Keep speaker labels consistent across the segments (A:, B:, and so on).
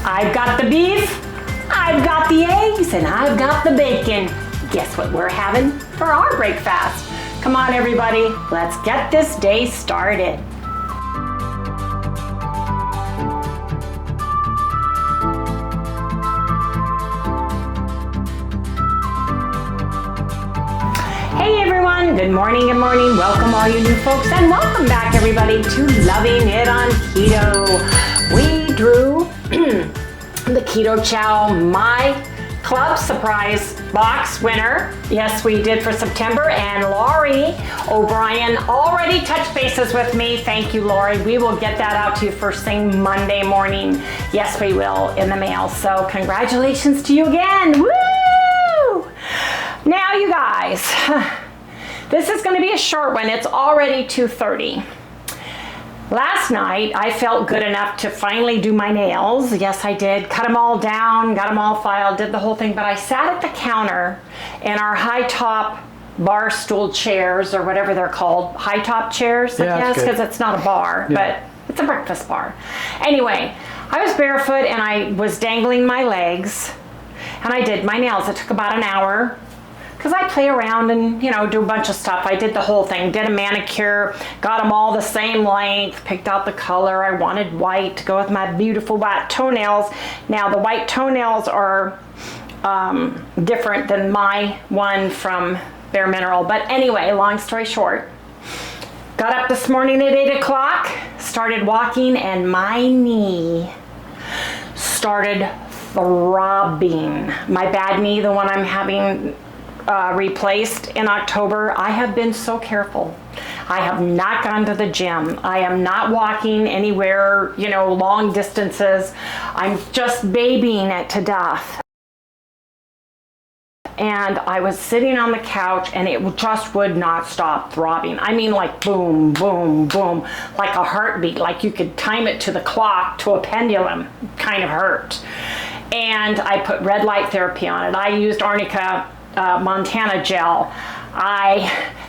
A: I've got the beef, I've got the eggs, and I've got the bacon. Guess what we're having for our breakfast? Come on, everybody, let's get this day started. Hey everyone, good morning, welcome all you new folks, and welcome back everybody to Loving It on Keto. We drew the Keto CHOW My Club Surprise Box winner. Yes, we did for September, and Laurie O'Brien already touched bases with me. Thank you, Laurie. We will get that out to you first thing Monday morning. Yes, we will, in the mail. So congratulations to you again. Woo! Now, you guys, this is going to be a short one. It's already 2:30. Last night, I felt good enough to finally do my nails. Yes, I did. Cut them all down, got them all filed, did the whole thing. But I sat at the counter in our high-top bar stool chairs, or whatever they're called. High-top chairs, I guess, because it's not a bar, but it's a breakfast bar. Anyway, I was barefoot, and I was dangling my legs, and I did my nails. It took about an hour, because I play around and, do a bunch of stuff. I did the whole thing, did a manicure, got them all the same length, picked out the color. I wanted white to go with my beautiful white toenails. Now, the white toenails are different than my one from Bare Mineral. But anyway, long story short, got up this morning at 8 o'clock, started walking, and my knee started throbbing. My bad knee, the one I'm having replaced in October. I have been so careful. I have not gone to the gym. I am not walking anywhere, long distances. I'm just babying it to death. And I was sitting on the couch, and it just would not stop throbbing. I mean, like boom, boom, boom, like a heartbeat, like you could time it to the clock, to a pendulum. Kind of hurt. And I put red light therapy on it. I used Arnica Montana gel. I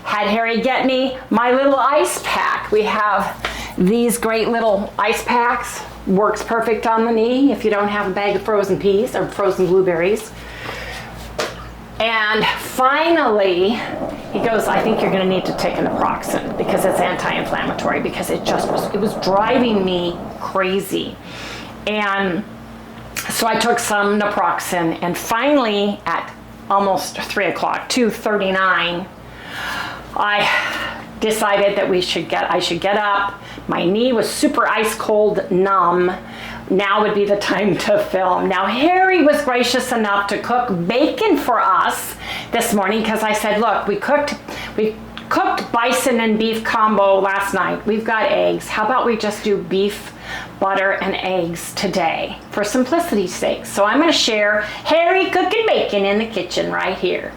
A: had Harry get me my little ice pack. We have these great little ice packs. Works perfect on the knee if you don't have a bag of frozen peas or frozen blueberries. And finally, he goes, I think you're going to need to take an naproxen because it's anti-inflammatory, because it was driving me crazy. And so I took some naproxen, and finally at almost 3 o'clock, 2:39, I decided that I should get up. My knee was super ice cold, numb. Now would be the time to film. Now, Harry was gracious enough to cook bacon for us this morning, because I said, look, we cooked bison and beef combo last night. We've got eggs. How about we just do beef, butter, and eggs today for simplicity's sake? So I'm going to share Harry cooking bacon in the kitchen right here.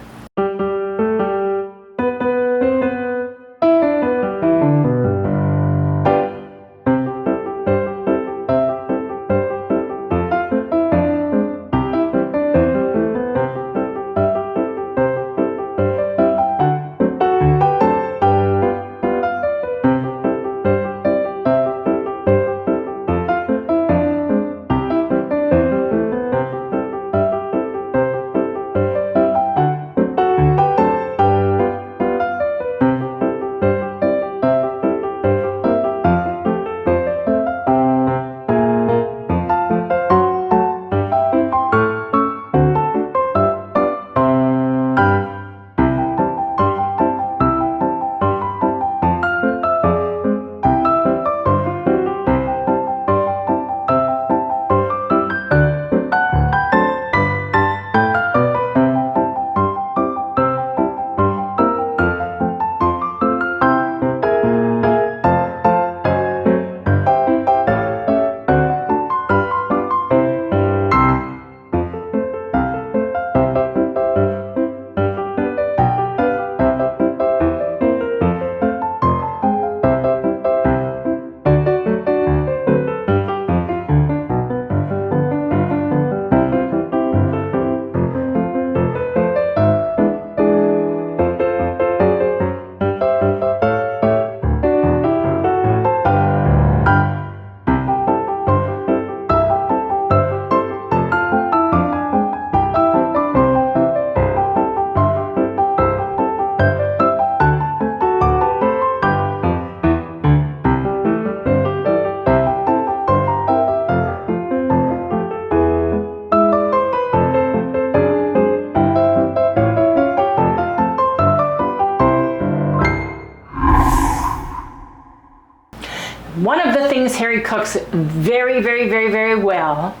A: things Harry cooks very, very, very, very well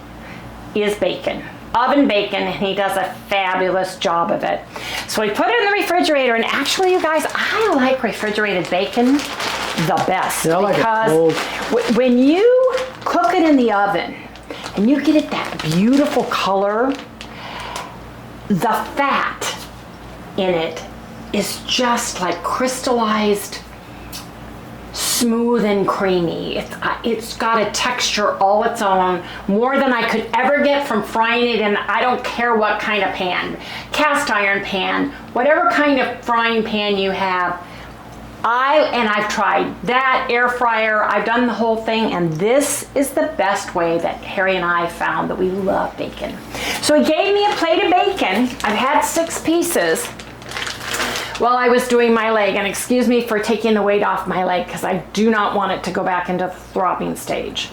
A: is bacon. Oven bacon, and he does a fabulous job of it. So we put it in the refrigerator, and actually, you guys, I like refrigerated bacon the best.
B: Yeah, I like
A: because when you cook it in the oven and you get it that beautiful color, the fat in it is just like crystallized, smooth and creamy. It's got a texture all its own, more than I could ever get from frying it in, I don't care what kind of pan, cast iron pan, whatever kind of frying pan you have. I've tried that, air fryer, I've done the whole thing, and this is the best way that Harry and I found that we love bacon. So he gave me a plate of bacon. I've had 6 pieces while I was doing my leg, and excuse me for taking the weight off my leg because I do not want it to go back into the throbbing stage.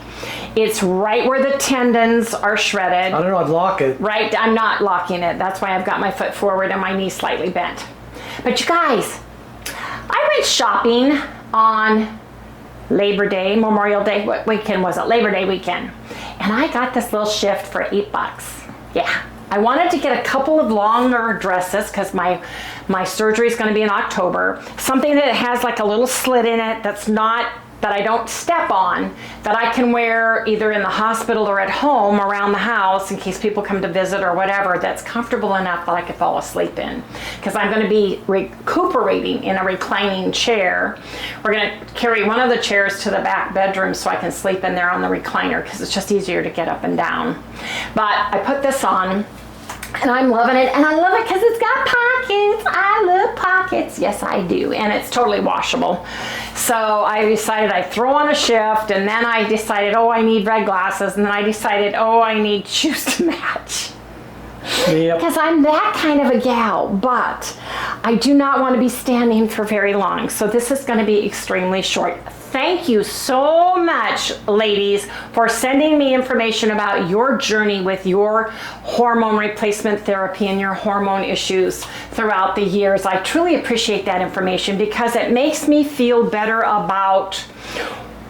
A: It's right where the tendons are shredded.
B: I don't know, I'd lock it.
A: Right, I'm not locking it. That's why I've got my foot forward and my knee slightly bent. But you guys, I went shopping on Labor Day, Memorial Day, what weekend was it? Labor Day weekend. And I got this little shift for $8. Yeah. I wanted to get a couple of longer dresses because my surgery is going to be in October. Something that has like a little slit in it that's not, that I don't step on, that I can wear either in the hospital or at home around the house in case people come to visit or whatever, that's comfortable enough that I could fall asleep in. Because I'm going to be recuperating in a reclining chair. We're going to carry one of the chairs to the back bedroom so I can sleep in there on the recliner because it's just easier to get up and down. But I put this on, and I'm loving it, and I love it because it's got pockets. I love pockets. Yes, I do, and it's totally washable. So I decided I'd throw on a shift, and then I decided, oh, I need red glasses, and then I decided, oh, I need shoes to match.
B: Yep.
A: Because I'm that kind of a gal, but I do not want to be standing for very long. So this is going to be extremely short. Thank you so much, ladies, for sending me information about your journey with your hormone replacement therapy and your hormone issues throughout the years. I truly appreciate that information because it makes me feel better about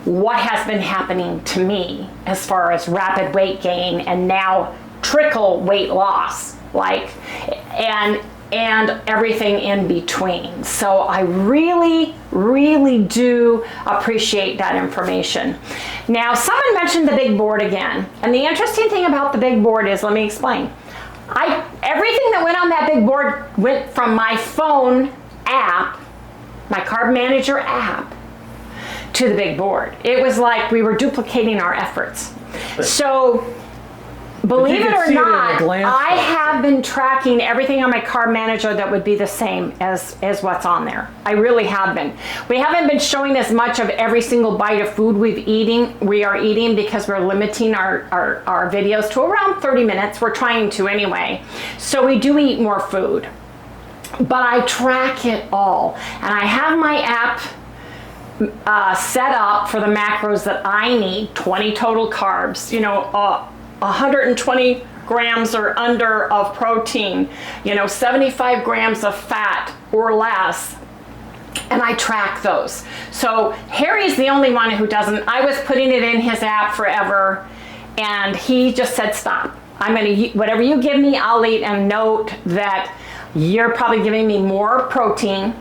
A: what has been happening to me as far as rapid weight gain and now trickle weight loss, and everything in between. So I really, really do appreciate that information. Now, someone mentioned the big board again. And the interesting thing about the big board is, let me explain. Everything that went on that big board went from my phone app, my Carb Manager app, to the big board. It was like we were duplicating our efforts. So, believe it or not, I have been tracking everything on my Carb Manager that would be the same as what's on there. I really have been. We haven't been showing as much of every single bite of food we are eating because we're limiting our videos to around 30 minutes. We're trying to anyway. So we do eat more food. But I track it all. And I have my app set up for the macros that I need, 20 total carbs, 120 grams or under of protein, 75 grams of fat or less, and I track those. So Harry's the only one who doesn't. I was putting it in his app forever, and he just said, stop. I'm gonna, whatever you give me, I'll eat, and note that you're probably giving me more protein,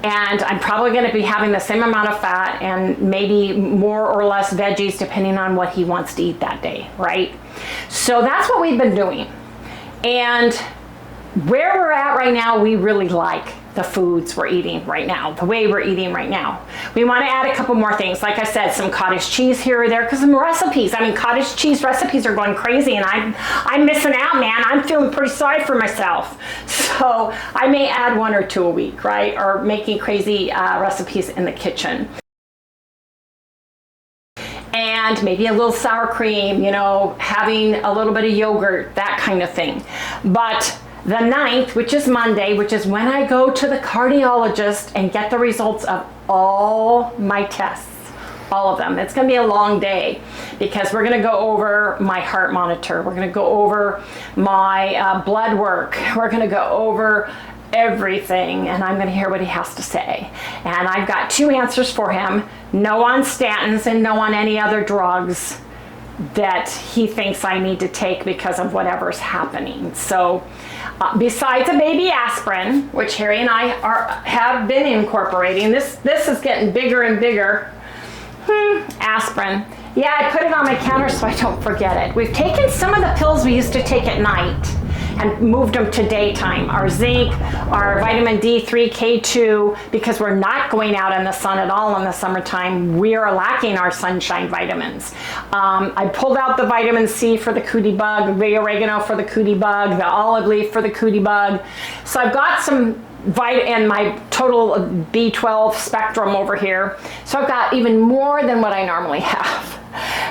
A: and I'm probably going to be having the same amount of fat and maybe more or less veggies depending on what he wants to eat that day, right? So that's what we've been doing. And where we're at right now, we really like the foods we're eating right now, the way we're eating right now. We want to add a couple more things. Like I said, some cottage cheese here or there, because some recipes. I mean, cottage cheese recipes are going crazy, and I'm missing out, man. I'm feeling pretty sorry for myself. So I may add 1 or 2 a week, right? Or making crazy recipes in the kitchen. And maybe a little sour cream, having a little bit of yogurt, that kind of thing. But the 9th, which is Monday, which is when I go to the cardiologist and get the results of all my tests, all of them. It's going to be a long day because we're going to go over my heart monitor. We're going to go over my blood work. We're going to go over everything, and I'm going to hear what he has to say. And I've got 2 answers for him: no on statins and no on any other drugs that he thinks I need to take because of whatever's happening. So besides a baby aspirin, which Harry and I have been incorporating, this is getting bigger and bigger. Aspirin. Yeah, I put it on my counter so I don't forget it. We've taken some of the pills we used to take at night and moved them to daytime. Our zinc, our vitamin D3, K2, because we're not going out in the sun at all in the summertime. We are lacking our sunshine vitamins. I pulled out the vitamin C for the cootie bug, the oregano for the cootie bug, the olive leaf for the cootie bug. So I've got some and my total B12 spectrum over here. So I've got even more than what I normally have.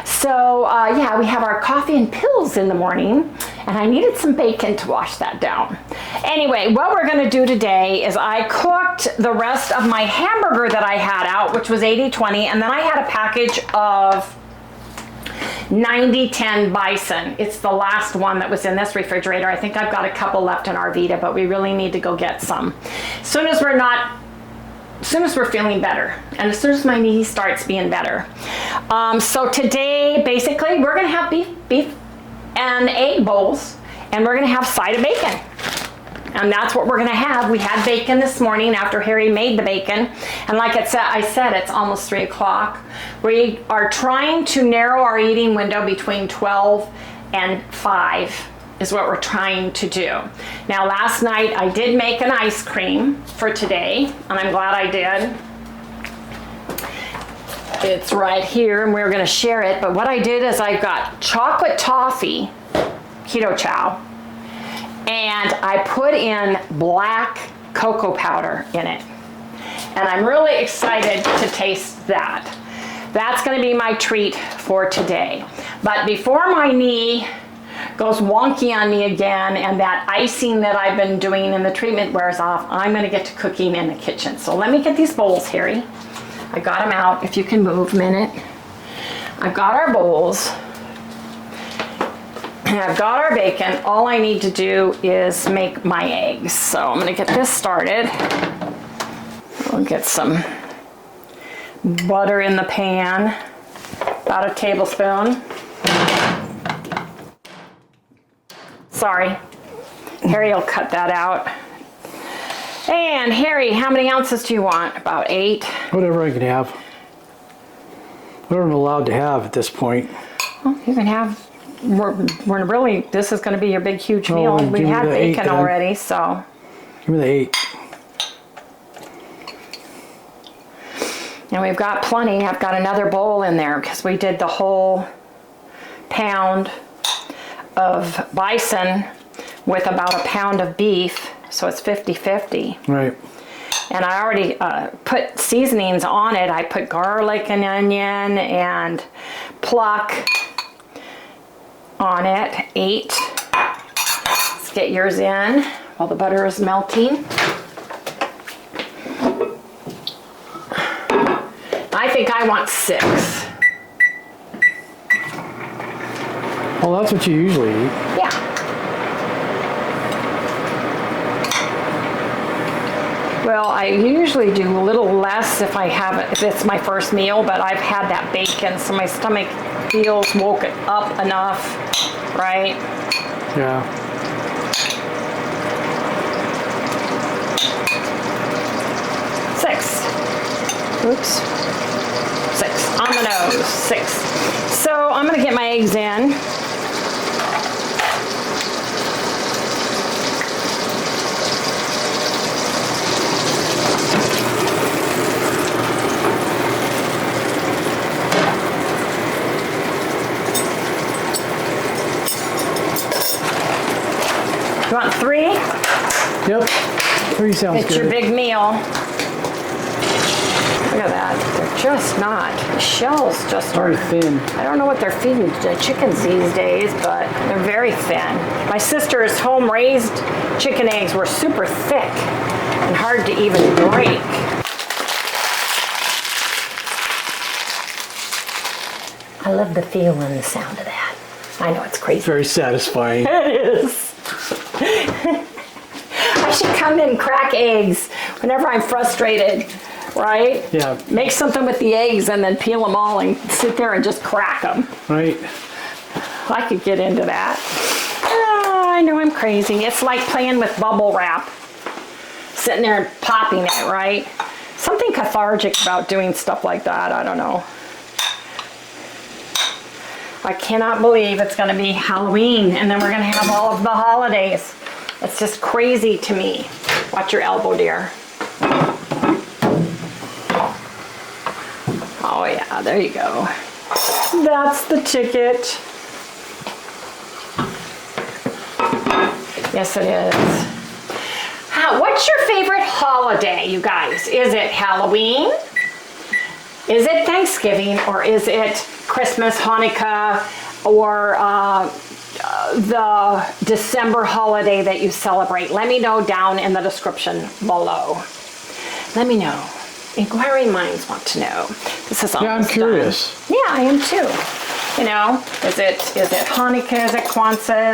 A: So yeah, we have our coffee and pills in the morning, and I needed some bacon to wash that down. Anyway, what we're gonna do today is I cooked the rest of my hamburger that I had out, which was 80-20, and then I had a package of 90-10 bison. It's the last one that was in this refrigerator. I think I've got a couple left in our Vita, but we really need to go get some. As soon as we're feeling better, and as soon as my knee starts being better. So today, basically, we're gonna have beef and egg bowls, and we're gonna have side of bacon. And that's what we're gonna have. We had bacon this morning after Harry made the bacon. And like I said, it's almost 3 o'clock. We are trying to narrow our eating window between 12 and 5 is what we're trying to do. Now, last night I did make an ice cream for today, and I'm glad I did. It's right here, and we're gonna share it. But what I did is I got chocolate toffee, keto chow, and I put in black cocoa powder in it. And I'm really excited to taste that. That's gonna be my treat for today. But before my knee goes wonky on me again and that icing that I've been doing in the treatment wears off, I'm gonna get to cooking in the kitchen. So let me get these bowls, Harry. I got them out, if you can move a minute. I've got our bowls. I've got our bacon. All I need to do is make my eggs. So I'm gonna get this started. We'll get some butter in the pan, about a tablespoon. Sorry, Harry will cut that out. And Harry, how many ounces do you want? About 8?
B: Whatever I can have. Whatever I'm allowed to have at this point.
A: Well, you can have, we're really, this is gonna be your big, huge meal. We had bacon already, so.
B: Give me the 8.
A: And we've got plenty. I've got another bowl in there because we did the whole pound of bison with about a pound of beef, so it's 50-50.
B: Right.
A: And I already put seasonings on it. I put garlic and onion and pluck on it. 8. Let's get yours in while the butter is melting. I think I want 6.
B: Well, that's what you usually eat.
A: Yeah. Well, I usually do a little less if it's my first meal, but I've had that bacon, so my stomach feels woken up enough, right?
B: Yeah.
A: Six. Oops. 6 on the nose. 6. So I'm gonna get my eggs in. You want 3?
B: Yep. 3 sounds
A: It's
B: good.
A: your big meal. Look at that. They're just not. The shells just are
B: very thin.
A: I don't know what they're feeding the chickens these days, but they're very thin. My sister's home-raised chicken eggs were super thick and hard to even break. I love the feel and the sound of that. I know it's crazy.
B: Very satisfying.
A: It is. I should come and crack eggs whenever I'm frustrated, right?
B: Yeah.
A: Make something with the eggs and then peel them all and sit there and just crack them.
B: Right.
A: I could get into that. Oh, I know I'm crazy. It's like playing with bubble wrap. Sitting there and popping it, right? Something cathartic about doing stuff like that. I don't know. I cannot believe it's going to be Halloween and then we're going to have all of the holidays. It's just crazy to me. Watch your elbow, dear. Oh yeah, there you go. That's the ticket. Yes, it is. What's your favorite holiday, you guys? Is it Halloween? Is it Thanksgiving? Or is it Christmas, Hanukkah, or the December holiday that you celebrate? Let me know down in the description below. Let me know. Inquiring minds want to know. This is almost
B: Yeah, I'm curious.
A: done. Yeah, I am too. You know, is it Hanukkah? Is it Kwanzaa?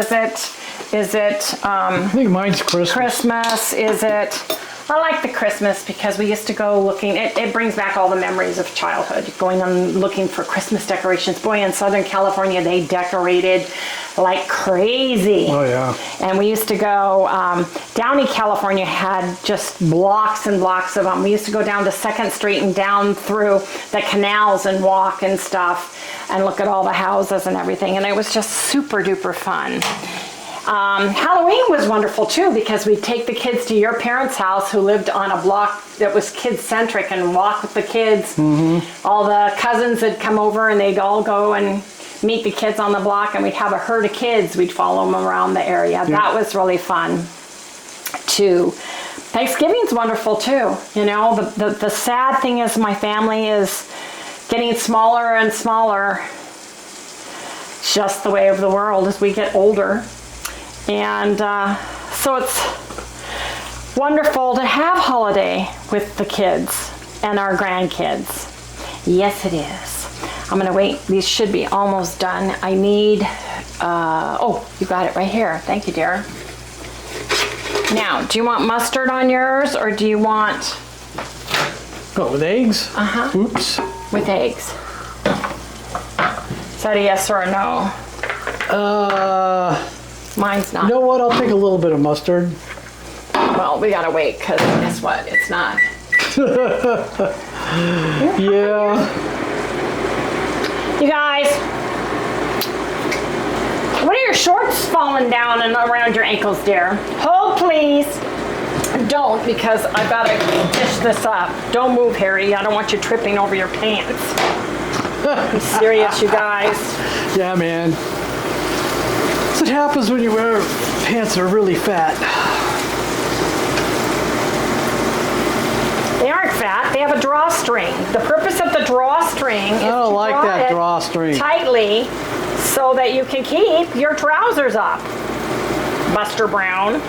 A: Is it
B: I think mine's Christmas.
A: Christmas? Is it? I like the Christmas because we used to go looking. It brings back all the memories of childhood. Going on looking for Christmas decorations. Boy, in Southern California, they decorated like crazy.
B: Oh yeah.
A: And we used to go, Downey, California had just blocks and blocks of them. We used to go down to 2nd Street and down through the canals and walk and stuff and look at all the houses and everything. And it was just super duper fun. Halloween was wonderful too because we'd take the kids to your parents' house who lived on a block that was kid-centric and walk with the kids. Mm-hmm. All the cousins would come over and they'd all go and meet the kids on the block and we'd have a herd of kids. We'd follow them around the area. Yeah. That was really fun too. Thanksgiving's wonderful too. You know, the sad thing is my family is getting smaller and smaller. It's just the way of the world as we get older. And so it's wonderful to have holiday with the kids and our grandkids. Yes, it is. I'm going to wait. These should be almost done. I need, oh, you got it right here. Thank you, dear. Now, do you want mustard on yours or do you want?
B: What, with eggs?
A: Uh-huh.
B: Oops.
A: With eggs. Is that a yes or a no? Mine's not.
B: You know what? I'll take a little bit of mustard.
A: Well, we gotta wait because guess what? It's not.
B: Yeah.
A: You guys, what are your shorts falling down and around your ankles, dear? Hold, please. Don't, because I've got to dish this up. Don't move, Harry. I don't want you tripping over your pants. I'm serious, you guys.
B: Yeah, man. That's what happens when you wear pants that are really fat.
A: They aren't fat. They have a drawstring. The purpose of the drawstring is
B: I don't like that drawstring.
A: Tightly so that you can keep your trousers up. Buster Brown.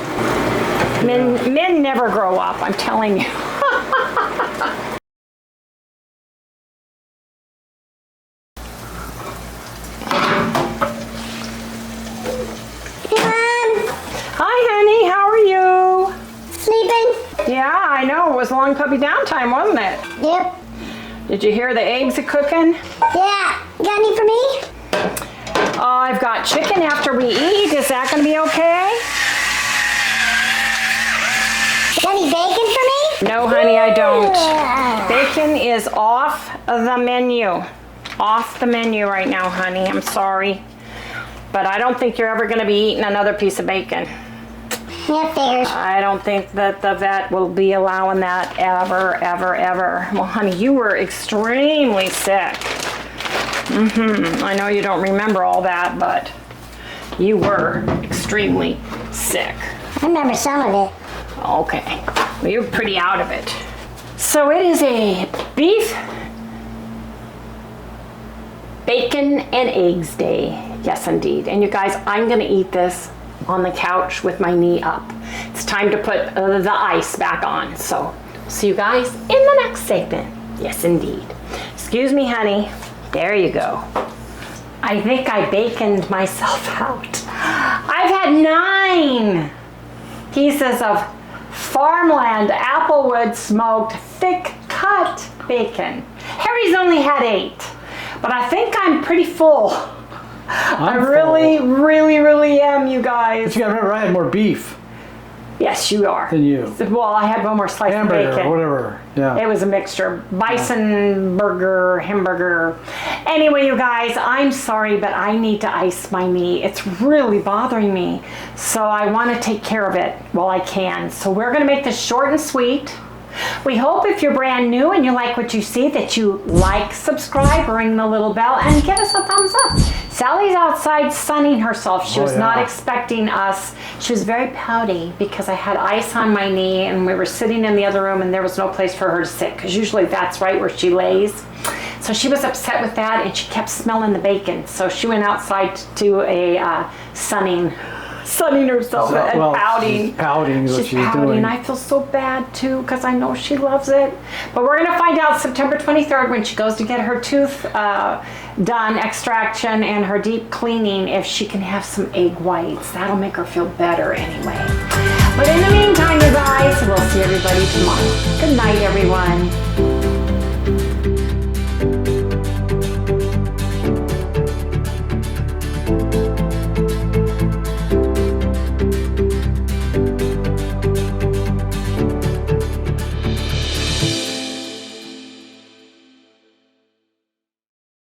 A: Men never grow up, I'm telling you. Hi, honey. How are you?
C: Sleeping?
A: Yeah, I know. It was a long puppy downtime, wasn't it?
C: Yep.
A: Did you hear the eggs are cooking?
C: Yeah. You got any for me?
A: I've got chicken after we eat. Is that going to be okay?
C: Got any bacon for me?
A: No, honey, I don't.
C: Yeah.
A: Bacon is off the menu. Off the menu right now, honey. I'm sorry. But I don't think you're ever going to be eating another piece of bacon.
C: Yeah, figures.
A: I don't think that the vet will be allowing that ever, ever, ever. Well, honey, you were extremely sick. I know you don't remember all that, but you were extremely sick.
C: I remember some of it.
A: Okay. Well, you're pretty out of it. So it is a beef, bacon, and eggs day. Yes, indeed. And you guys, I'm going to eat this on the couch with my knee up. It's time to put the ice back on. So see you guys in the next segment. Yes, indeed. Excuse me, honey. There you go. I think I baconed myself out. I've had 9 pieces of farmland applewood smoked thick cut bacon. Harry's only had 8, but I think I'm pretty full. I really, really am, you guys.
B: But you gotta remember, I had more beef
A: Yes, you are.
B: than you.
A: Well, I had one more slice
B: Hamburger,
A: of bacon.
B: whatever. Yeah.
A: It was a mixture. Bison burger, hamburger. Anyway, you guys, I'm sorry, but I need to ice my knee. It's really bothering me. So I want to take care of it while I can. So we're going to make this short and sweet. We hope if you're brand new and you like what you see that you like, subscribe, ring the little bell, and give us a thumbs up. Sally's outside sunning herself. She was not expecting us. She was very pouty because I had ice on my knee and we were sitting in the other room and there was no place for her to sit because usually that's right where she lays. So she was upset with that and she kept smelling the bacon. So she went outside to do a sunning herself and pouting.
B: She's pouting is what she's
A: pouting.
B: doing.
A: I feel so bad too because I know she loves it. But we're gonna find out September 23rd when she goes to get her tooth done, extraction, and her deep cleaning, if she can have some egg whites. That'll make her feel better anyway. But in the meantime, you guys, we'll see everybody tomorrow. Good night, everyone.